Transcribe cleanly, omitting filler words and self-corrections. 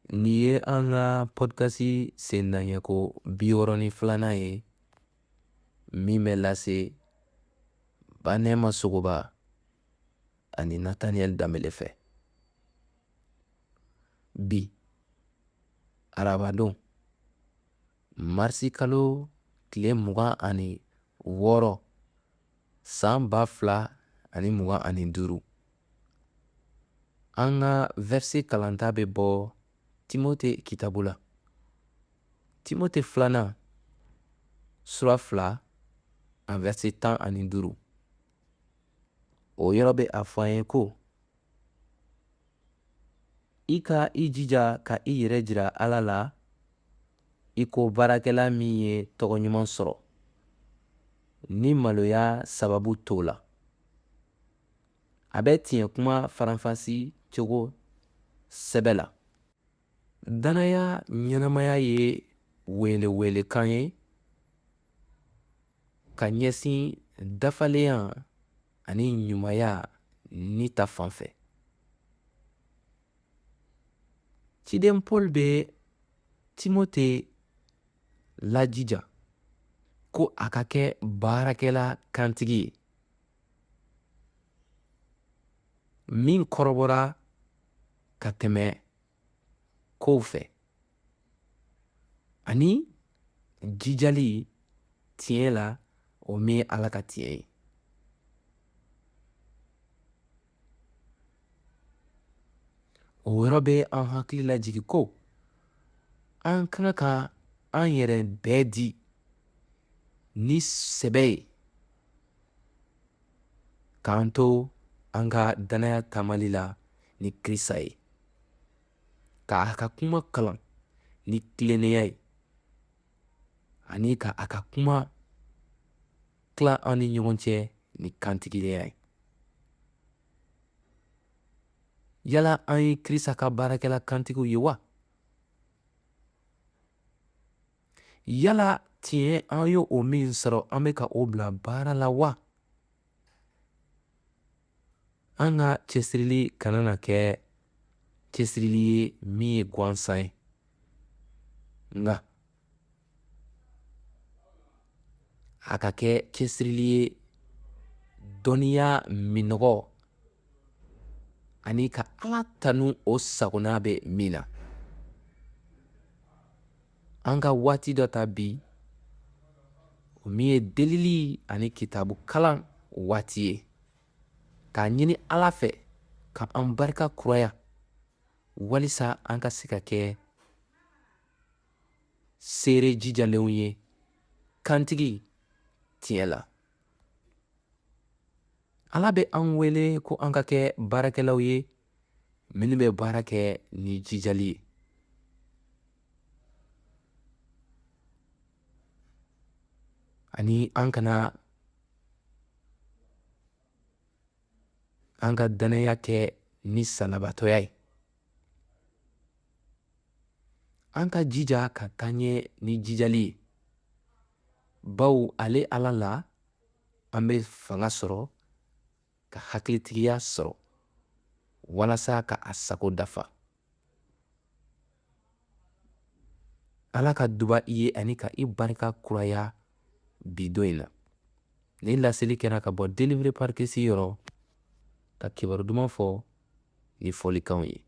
Nin ye an ka podcast sennaɲɛko 62nan ye min bɛ lase Banɛma Sogoba ani Nataniyɛli Danbele fɛ. Bi arabadon marisi kalo tile 26 san 2025 an ka verset kalanta bɛ bɔ Timote kitabu la. Timote 2nan sura 2 a verset 15. O yɔrɔ bɛ a fɔ an ye ko i ka i jija ka i yɛrɛ jira Ala la i ko baarakɛla min ye tɔgɔɲuman sɔrɔ ni maloya sababu t'o la. A bɛ tiɲɛ kuma faranfasi cogo sɛbɛ la. Danaya ɲɛnamaya ye welewelekan ye ka ɲɛsin dafalenya ani ɲumanya ni ta fanfɛ. Ciden Paul bɛ Timote lajija ko a ka kɛ baarakɛla kantigi ye min kɔrɔbɔra ka tɛmɛ kow fɛ ani jijali tiɲɛ la o min ye Ala ka tiɲɛ ye. O yɔrɔ bɛ an hakili lajigi ko an kan ka an yɛrɛ bɛɛ di ni sɛbɛ ye k'an to an ka danaya taamali la ni Kirisa ye, k'a ka kuma kalan ni tilennenya ye ani ka a ka kuma tila an ni ɲɔgɔn cɛ ni kantigidenya ye. Yala an ye Kirisa ka baarakɛla kantigiw ye wa? Yala tiɲɛ an ye o min sɔrɔ an bɛ ka o bila baara la wa? An ka cɛsirili kana na kɛ cɛsirili ye min ye gansan ye, nka a ka kɛ cɛsirili ye dɔnniya minɔgɔ ani ka Ala tanu o sagona bɛ min na. An ka waati dɔ ta bi o min ye delili ani kitabu kalan waati ye k'a ɲini Ala fɛ ka an barika kuraya walisa an ka se ka kɛ seere jijalenw ye kantigi tiɲɛ la. Ala bɛ an wele ko an ka kɛ baarakɛlaw ye minnu bɛ baara kɛ ni jijali ye. Ani an kana an ka danaya kɛ ni salabatɔya ye. An ka jija ka taa ɲɛ ni jijali ye. Bawo ale Ala la an bɛ fanga sɔrɔ ka hakilitigiya sɔrɔ walasa ka a sago dafa. Ala ka duba i ye ani ka i barika kuraya bi don in na. Nin laseli kɛra ka bɔ Délivré par Kisi yɔrɔ ka kibaru duman fɔ ni fɔlikanw ye.